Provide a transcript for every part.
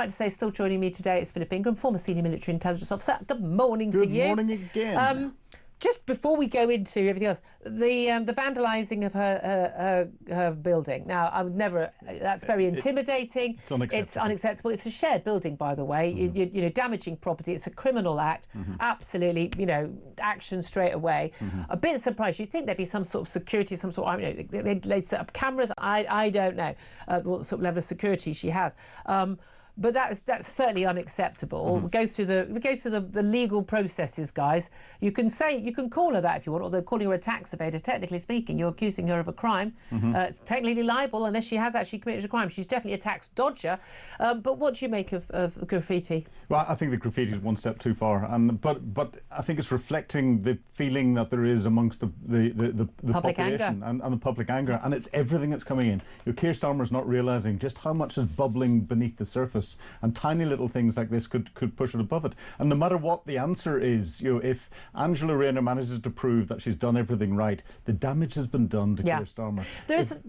I'd like to say, still joining me today is Philip Ingram, former senior military intelligence officer. Good morning to you. Good morning again. Just before we go into everything else, the vandalising of her building. Now, I would never. That's very intimidating. It's unacceptable. It's unacceptable. It's a shared building, by the way. You know, damaging property. It's a criminal act. Absolutely, you know, action straight away. A bit surprised. You'd think there'd be some sort of security, some sort of. You know, they'd set up cameras. I don't know what sort of level of security she has. But that's certainly unacceptable. We go through the legal processes, guys. You can call her that if you want, although calling her a tax evader, technically speaking, you're accusing her of a crime. It's technically liable unless she has actually committed a crime. She's definitely a tax dodger. But what do you make of graffiti? Well, I think the graffiti is one step too far, but I think it's reflecting the feeling that there is amongst the public population anger. And the public anger, and it's everything that's coming in. Keir Starmer's not realising just how much is bubbling beneath the surface. And tiny little things like this could push it above it. And no matter what the answer is, you know, if Angela Rayner manages to prove that she's done everything right, the damage has been done to Keir Starmer.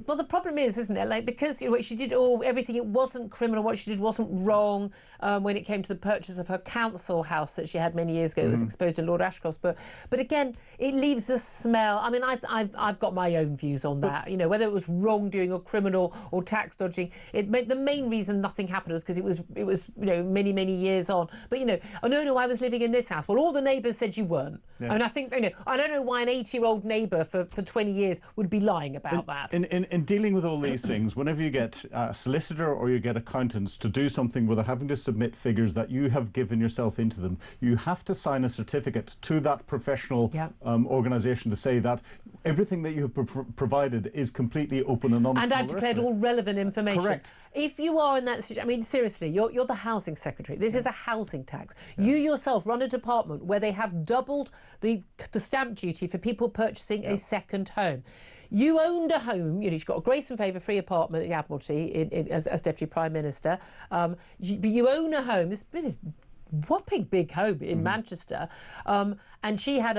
Well, the problem isn't it? Like, because you know, what she did everything, it wasn't criminal. What she did wasn't wrong when it came to the purchase of her council house that she had many years ago. It was exposed in Lord Ashcroft's book. But again, it leaves a smell. I mean, I've got my own views on that. You know, whether it was wrongdoing or criminal or tax dodging, the main reason nothing happened was because it was you know many years on. But you know, oh no, I was living in this house. Well, all the neighbours said you weren't. I mean, I think, you know, I don't know why an 80-year-old neighbour for 20 years would be lying about that. In dealing with all these things, whenever you get a solicitor or you get accountants to do something without having to submit figures that you have given yourself into them, you have to sign a certificate to that professional organisation to say that everything that you have provided is completely open and honest. And I've declared all relevant information. Correct. If you are in that situation, I mean, seriously, you're the housing secretary. This is a housing tax. You yourself run a department where they have doubled the stamp duty for people purchasing a second home. You owned a home, you know, you've got a grace and favour free apartment at the Admiralty as Deputy Prime Minister. You own a home, this whopping big home in Manchester, and she had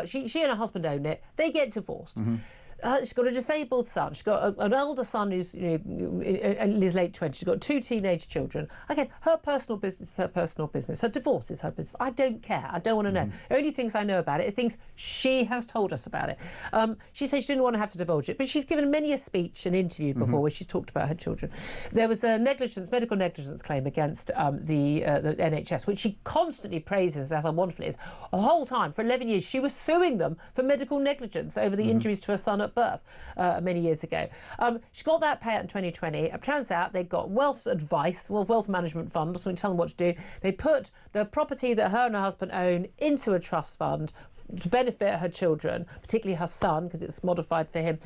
she and her husband own it. They get divorced. She's got a disabled son. She's got an elder son who's, you know, in his late 20s. She's got 2 teenage children. Again, her personal business is her personal business. Her divorce is her business. I don't care. I don't want to know. The only things I know about it are things she has told us about it. She said she didn't want to have to divulge it, but she's given many a speech and interview before where she's talked about her children. There was a medical negligence claim against the NHS, which she constantly praises as how wonderful it is. The whole time, for 11 years, she was suing them for medical negligence over the injuries to her son at birth many years ago. She got that payout in 2020. It turns out they got wealth management fund, so we tell them what to do. They put the property that her and her husband own into a trust fund to benefit her children, particularly her son, because it's modified for him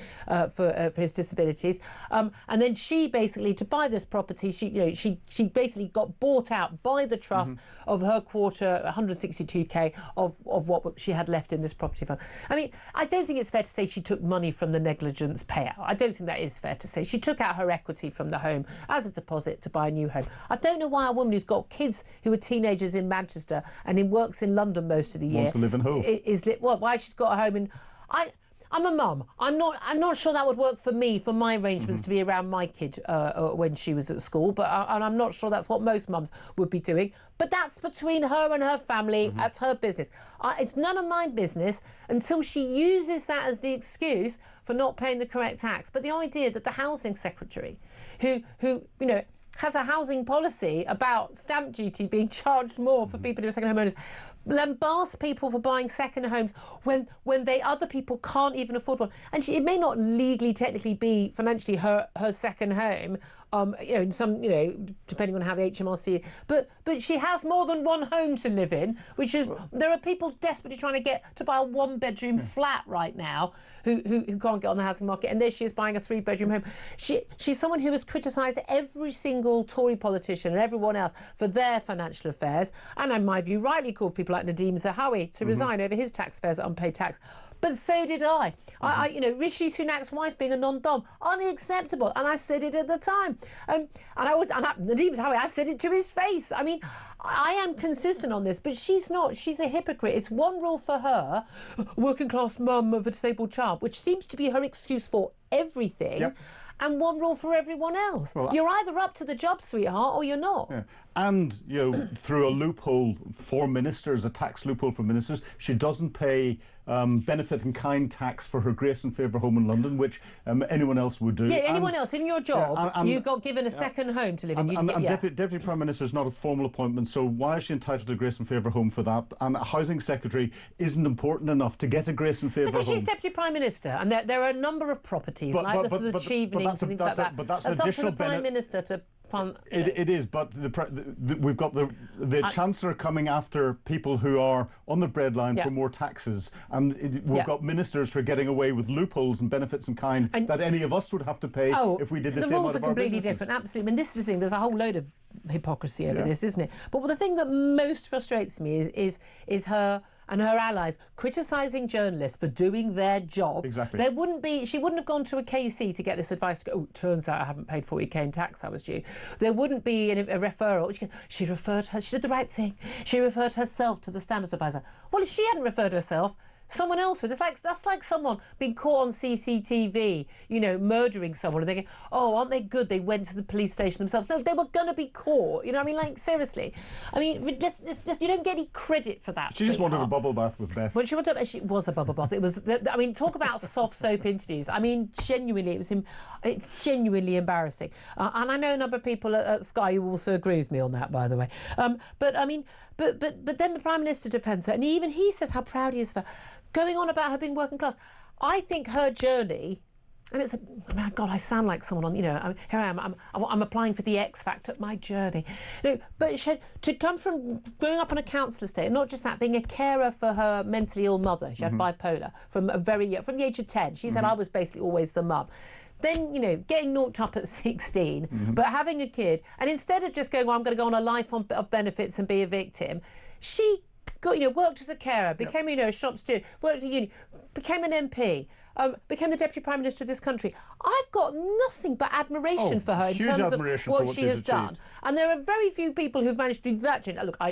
for his disabilities. And then she basically, to buy this property, she basically got bought out by the trust of her quarter, 162k of what she had left in this property fund. I mean, I don't think it's fair to say she took money from the negligence payout. I don't think that is fair to say. She took out her equity from the home as a deposit to buy a new home. I don't know why a woman who's got kids who are teenagers in Manchester and works in London most of the year wants to live in Hove. Why she's got a home in. I'm a mum. I'm not sure that would work for me, for my arrangements to be around my kid when she was at school. But I'm not sure that's what most mums would be doing. But that's between her and her family. That's her business. It's none of my business until she uses that as the excuse for not paying the correct tax. But the idea that the housing secretary, who you know, has a housing policy about stamp duty being charged more for people who are second homeowners, lambasts people for buying second homes when other people can't even afford one. And it may not legally, technically be financially her second home, you know, depending on how the HMRC, but she has more than one home to live in, which is, there are people desperately trying to get to buy a 1-bedroom flat right now who can't get on the housing market, and there she is buying a 3-bedroom home. She's someone who has criticised every single Tory politician and everyone else for their financial affairs, and in my view rightly called people like Nadeem Zahawi to resign over his tax affairs at unpaid tax. But so did I. You know, Rishi Sunak's wife being a non-dom, unacceptable, and I said it at the time. Nadeem Zahawi, I said it to his face. I mean, I am consistent on this, but she's not. She's a hypocrite. It's one rule for her, working class mum of a disabled child, which seems to be her excuse for everything. Yep. and one rule for everyone else. Well, you're either up to the job, sweetheart, or you're not. Yeah. And, through a loophole for ministers, a tax loophole for ministers, she doesn't pay benefit in kind tax for her Grace and Favour home in London, which anyone else would do. Yeah, anyone else in your job, you got given a second home to live in. Deputy Prime Minister is not a formal appointment, so why is she entitled to Grace and Favour home for that? And a Housing Secretary isn't important enough to get a Grace and Favour home. Because she's Deputy Prime Minister, and there are a number of proproperties, the Chevenings and things like that. But that's up to the Prime Minister to... It is, but we've got the Chancellor coming after people who are on the breadline for more taxes, and we've got ministers who are getting away with loopholes and benefits in kind that any of us would have to pay if we did the same out of our businesses. The rules are completely different, absolutely. I mean, this is the thing, there's a whole load of hypocrisy over this, isn't it? But the thing that most frustrates me is her and her allies criticising journalists for doing their job. Exactly. She wouldn't have gone to a KC to get this advice to go, it turns out I haven't paid 40k in tax I was due. There wouldn't be a referral. She did the right thing. She referred herself to the standards advisor. Well, if she hadn't referred herself, someone else would. That's like someone being caught on CCTV, murdering someone, and thinking, oh, aren't they good? They went to the police station themselves. No, they were going to be caught. Seriously. I mean, you don't get any credit for that. She just wanted a bubble bath with Beth. Well, she was a bubble bath. It was. Talk about soft soap interviews. I mean, genuinely, it's genuinely embarrassing. And I know a number of people at Sky who also agree with me on that, by the way. But then the Prime Minister defends her, and even he says how proud he is of her, going on about her being working class. I think her journey, and it's God, I sound like someone on, here I am, I'm applying for the X Factor, my journey. But to come from growing up on a council estate, and not just that, being a carer for her mentally ill mother, she had bipolar, from the age of 10. She said I was basically always the mum. Then, getting knocked up at 16, but having a kid, and instead of just going, well, I'm going to go on a life of benefits and be a victim, she worked as a carer, became, a shop steward, worked at uni, became an MP, became the Deputy Prime Minister of this country. I've got nothing but admiration for her in terms of what she has done. And there are very few people who've managed to do that.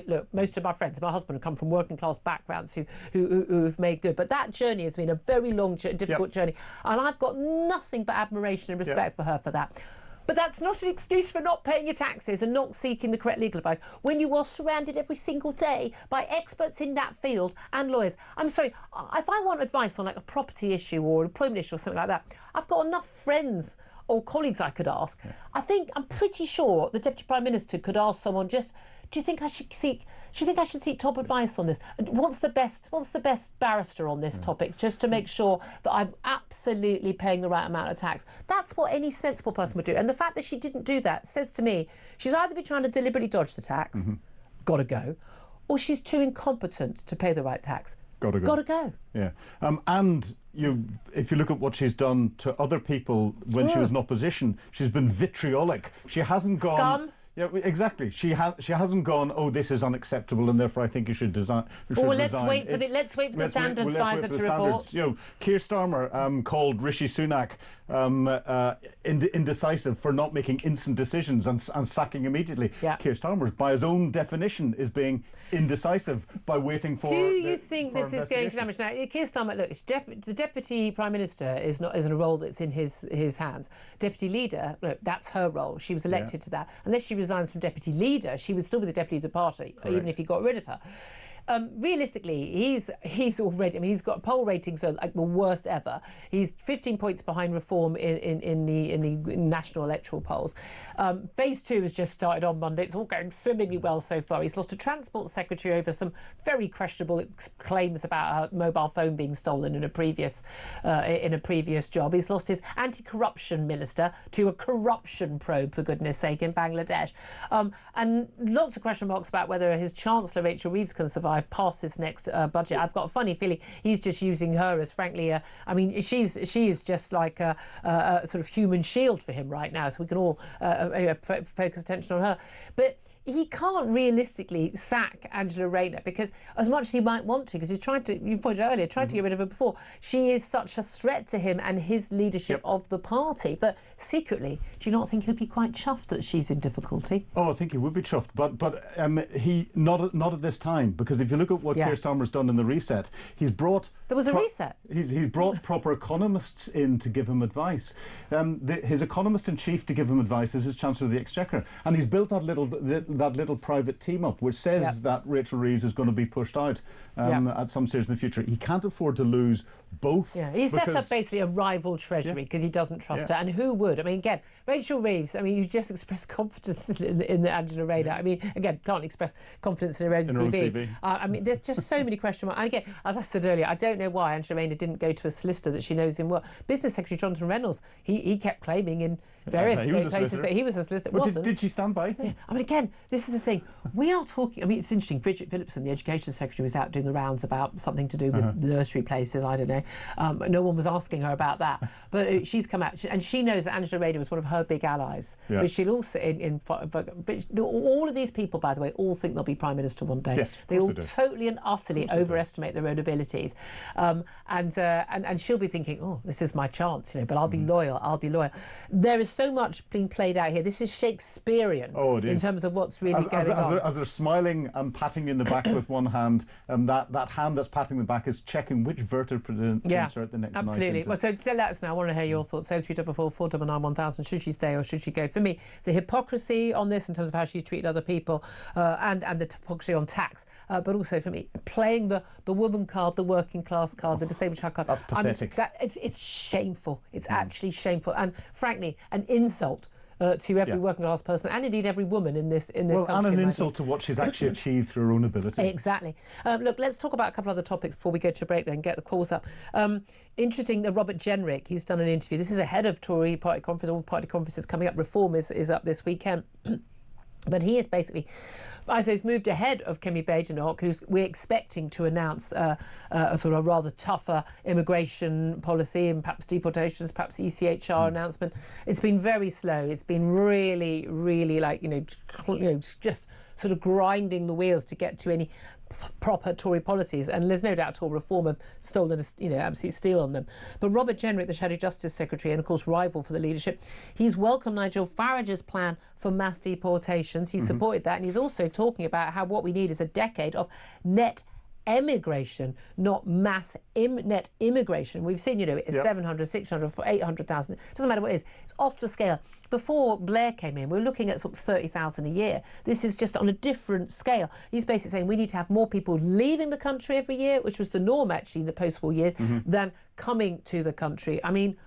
Look, most of my friends, my husband, have come from working class backgrounds who've made good. But that journey has been a very long, difficult journey. And I've got nothing but admiration and respect for her for that. But that's not an excuse for not paying your taxes and not seeking the correct legal advice when you are surrounded every single day by experts in that field and lawyers. I'm sorry, if I want advice on a property issue or an employment issue or something like that, I've got enough friends or colleagues I could ask. I'm pretty sure the Deputy Prime Minister could ask someone do you think I should seek top advice on this? What's the best barrister on this topic, just to make sure that I'm absolutely paying the right amount of tax? That's what any sensible person would do. And the fact that she didn't do that says to me she's either been trying to deliberately dodge the tax, gotta go, or she's too incompetent to pay the right tax. Gotta go. Yeah. And if you look at what she's done to other people when she was in opposition, she's been vitriolic. She hasn't gone... Scum. Yeah, exactly. She hasn't gone, oh, this is unacceptable, and therefore I think you should resign. Let's wait for the standards advisor to report. Keir Starmer called Rishi Sunak indecisive for not making instant decisions and sacking immediately. Keir Starmer, by his own definition, is being indecisive by waiting for. Do you think this is going to damage? Now, Keir Starmer, look, the Deputy Prime Minister is in a role that's in his hands. Deputy Leader, look, that's her role. She was elected to that. Unless she resigns from Deputy Leader, she would still be the Deputy Leader party, even if he got rid of her. Realistically, he's already. I mean, he's got poll ratings are like the worst ever. He's 15 points behind Reform in the national electoral polls. Phase 2 has just started on Monday. It's all going swimmingly well so far. He's lost a Transport Secretary over some very questionable claims about a mobile phone being stolen in a previous job. He's lost his anti-corruption minister to a corruption probe, for goodness sake, in Bangladesh, and lots of question marks about whether his Chancellor Rachel Reeves can survive past this next budget. I've got a funny feeling he's just using her as, frankly, she is just like a sort of human shield for him right now, so we can all focus attention on her. But he can't realistically sack Angela Rayner, because as much as he might want to, because he's tried to, you pointed out earlier, tried to get rid of her before, she is such a threat to him and his leadership of the party. But secretly, do you not think he'll be quite chuffed that she's in difficulty? Oh, I think he would be chuffed, but he not at this time, because if if you look at what Keir Starmer's done in the reset, he's brought... There was a reset. He's brought proper economists in to give him advice. His economist-in-chief to give him advice is his Chancellor of the Exchequer. And he's built that little private team up, which says that Rachel Reeves is going to be pushed out at some stage in the future. He can't afford to lose both. Yeah, he set up basically a rival treasury because he doesn't trust her. And who would? I mean, again, Rachel Reeves, I mean, you just expressed confidence in Angela Rayner. I mean, again, can't express confidence in her own CV. I mean, there's just so many question marks. And again, as I said earlier, I don't know why Angela Rayner didn't go to a solicitor that she knows him well. Business Secretary Jonathan Reynolds, he kept claiming in various places that he was a solicitor. Well, did she stand by? Yeah. I mean, again, this is the thing. We are talking... I mean, it's interesting. Bridget Phillipson, the Education Secretary, was out doing the rounds about something to do with nursery places. I don't know. No one was asking her about that. But she's come out, and she knows that Angela Rayner was one of her big allies. Yeah. But she'll also... But all of these people, by the way, all think they'll be Prime Minister one day. Yes, they all totally and utterly overestimate their own abilities. And she'll be thinking, oh, this is my chance, you know, but I'll be loyal, I'll be loyal. There is so much being played out here. This is Shakespearean in terms of what's really going on. As they're smiling and patting you in the back with one hand, that hand that's patting the back is checking which vertebrae to insert the next knife absolutely. into. Well, so let us know. I want to hear your thoughts. 0344 499 1000. Should she stay or should she go? For me, the hypocrisy on this in terms of how she's treated other people and the hypocrisy on tax, but also for me, playing the woman card, the working class card, the disabled child card. That's pathetic. It's shameful. It's actually shameful. And frankly, an insult to every working class person and indeed every woman in this country. And an insult to what she's actually achieved through her own ability. Exactly. Look, let's talk about a couple of other topics before we go to a break then, get the calls up. Interesting that Robert Jenrick, he's done an interview. This is ahead of Tory party conference. All party conferences coming up. Reform is up this weekend. But he is basically, I suppose, moved ahead of Kemi Badenoch, who's we're expecting to announce a sort of rather tougher immigration policy and perhaps deportations, perhaps ECHR announcement. It's been very slow. It's been really, really like, just sort of grinding the wheels to get to any proper Tory policies, and there's no doubt at all Reform have stolen absolute steal on them. But Robert Jenrick, the Shadow Justice Secretary and of course rival for the leadership, he's welcomed Nigel Farage's plan for mass deportations. He's supported that, and he's also talking about how what we need is a decade of net emigration, not mass net immigration. We've seen, it's 700, 600, 800,000. It doesn't matter what it is. It's off the scale. Before Blair came in, we were looking at sort of 30,000 a year. This is just on a different scale. He's basically saying we need to have more people leaving the country every year, which was the norm actually in the post-war years, than coming to the country. I mean,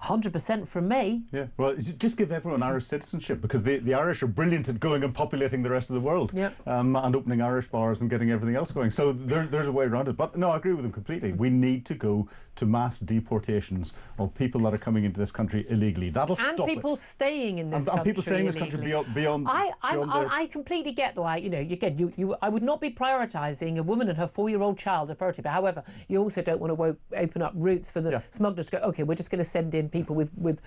100% from me. Yeah, well, just give everyone Irish citizenship, because the Irish are brilliant at going and populating the rest of the world, and opening Irish bars and getting everything else going. So there's a way around it. But no, I agree with them completely. We need to go to mass deportations of people that are coming into this country illegally. That'll stop it. And people staying in this country. And people staying in this country beyond. I completely get, though. I would not be prioritising a woman and her 4-year-old child as priority. But however, you also don't want to open up routes for the smugglers to go, OK, we're just going to send in people with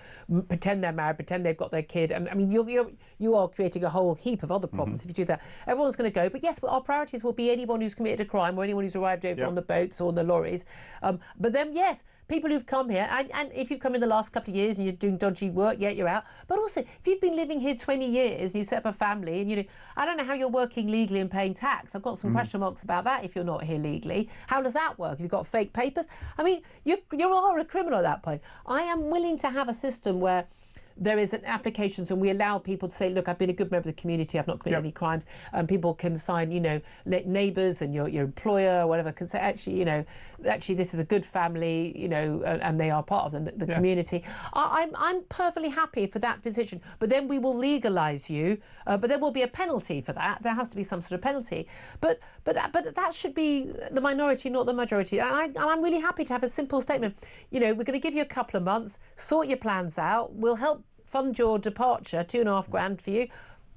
pretend they're married, pretend they've got their kid. And I mean, you are creating a whole heap of other problems if you do that. Everyone's going to go. But yes, our priorities will be anyone who's committed a crime or anyone who's arrived over on the boats or the lorries. But then, yes, people who've come here, and if you've come in the last couple of years and you're doing dodgy work, you're out. But also, if you've been living here 20 years and you set up a family, and I don't know how you're working legally and paying tax. I've got some question marks about that if you're not here legally. How does that work? If you've got fake papers? I mean, you are a criminal at that point. I am willing to have a system where there is an applications and we allow people to say, look, I've been a good member of the community, I've not committed any crimes, and people can sign, neighbours and your employer or whatever can say, actually this is a good family, and they are part of the community. I'm perfectly happy for that position, but then we will legalise you, but there will be a penalty for that. There has to be some sort of penalty, but that should be the minority, not the majority. And I'm really happy to have a simple statement. We're going to give you a couple of months, sort your plans out, we'll help fund your departure, $2,500 for you,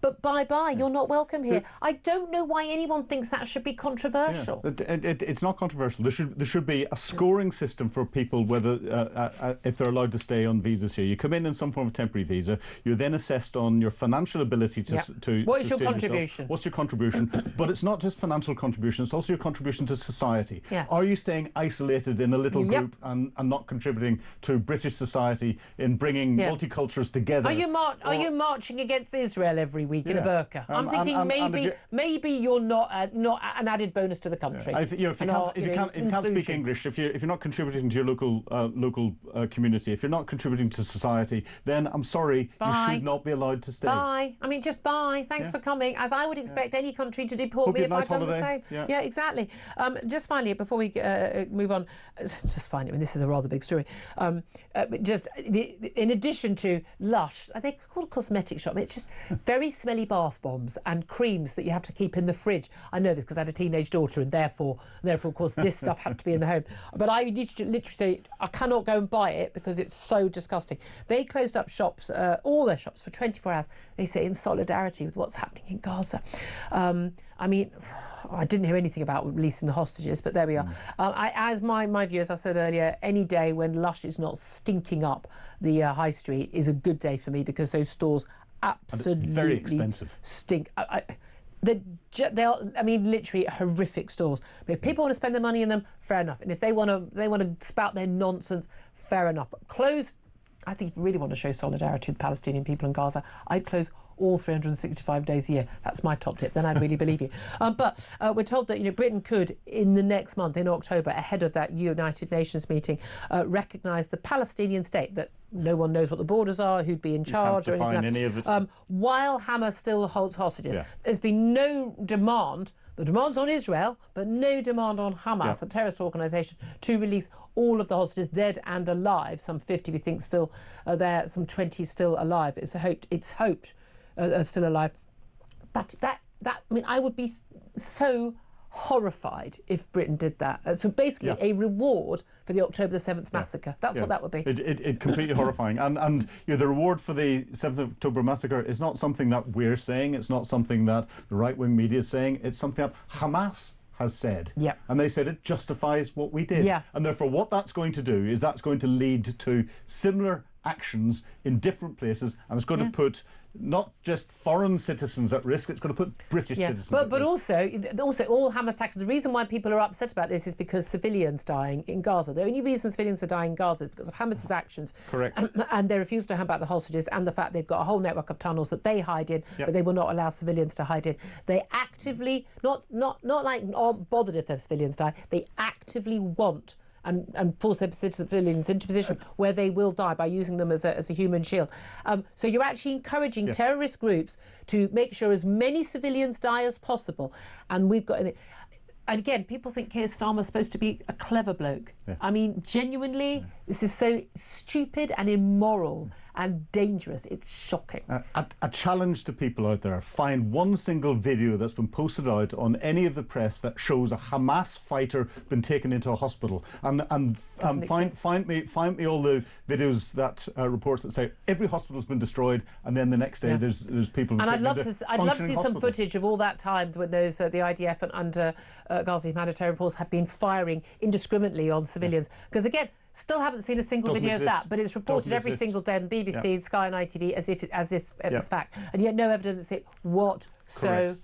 but bye-bye, you're not welcome here. I don't know why anyone thinks that should be controversial. Yeah. It's not controversial. There should be a scoring system for people, whether if they're allowed to stay on visas here. You come in some form of temporary visa, you're then assessed on your financial ability to what is your contribution? Yourself. What's your contribution? But it's not just financial contribution, it's also your contribution to society. Yeah. Are you staying isolated in a little group and not contributing to British society in bringing multicultures together? Are you marching against Israel every week? week in a burqa. I'm thinking maybe you're not an added bonus to the country. If you can't speak English, if you're not contributing to your local community, if you're not contributing to society, then I'm sorry, you should not be allowed to stay. Bye. I mean, just bye. Thanks for coming. As I would expect any country to deport me if I'd done the same. Yeah, exactly. Just finally, before we move on, just finally, I mean, this is a rather big story. In addition to Lush, they called a cosmetic shop. I mean, it's just very smelly bath bombs and creams that you have to keep in the fridge. I know this because I had a teenage daughter, and therefore, of course, this stuff had to be in the home. But I literally say I cannot go and buy it because it's so disgusting. They closed up shops, all their shops, for 24 hours. They say in solidarity with what's happening in Gaza. I mean, I didn't hear anything about releasing the hostages, but there we are. As my view, as I said earlier, any day when Lush is not stinking up the high street is a good day for me, because those stores absolutely and it's very expensive. Stink. They are, I mean, literally horrific stores. But if people want to spend their money in them, fair enough. And if they want to spout their nonsense, fair enough. Close. I think if you really want to show solidarity with Palestinian people in Gaza, I'd close all 365 days a year. That's my top tip. Then I'd really believe you. But we're told that Britain could, in the next month, in October, ahead of that United Nations meeting, recognise the Palestinian state. That no one knows what the borders are, who'd be in charge, or anything. Any of it. While Hamas still holds hostages, there's been no demand. The demand's on Israel, but no demand on Hamas, a terrorist organisation, to release all of the hostages, dead and alive. Some 50, we think, still there. Some 20 still alive. It's hoped still alive. But I mean, I would be so horrified if Britain did that. So basically a reward for the October the 7th massacre. That's what that would be. It completely horrifying. And the reward for the 7th of October massacre is not something that we're saying. It's not something that the right-wing media is saying. It's something that Hamas has said. Yeah. And they said it justifies what we did. Yeah. And therefore what that's going to do is that's going to lead to similar actions in different places, and it's going to put not just foreign citizens at risk, it's going to put British citizens at risk. But also all Hamas attacks, the reason why people are upset about this is because civilians dying in Gaza. The only reason civilians are dying in Gaza is because of Hamas's actions. Correct. And their refusal to hand back the hostages, and the fact they've got a whole network of tunnels that they hide in, but they will not allow civilians to hide in. They actively, not like aren't bothered if their civilians die, they actively want and force their civilians into a position where they will die by using them as a human shield. So you're actually encouraging terrorist groups to make sure as many civilians die as possible. And we've got... And again, people think Keir Starmer's supposed to be a clever bloke. I mean, genuinely, this is so stupid and immoral and dangerous. It's shocking. A challenge to people out there: find one single video that's been posted out on any of the press that shows a Hamas fighter been taken into a hospital, and find me all the videos that reports that say every hospital's been destroyed, and then the next day there's people. And I'd love to see some footage of all that time when those the IDF and under Gaza Humanitarian Force have been firing indiscriminately on civilians. Because again, still haven't seen a single video of that, but it's reported every single day on BBC, Sky and ITV as if it was fact, and yet no evidence of it whatsoever.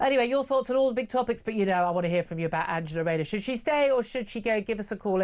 Anyway, your thoughts on all the big topics, but I want to hear from you about Angela Rayner. Should she stay or should she go? Give us a call.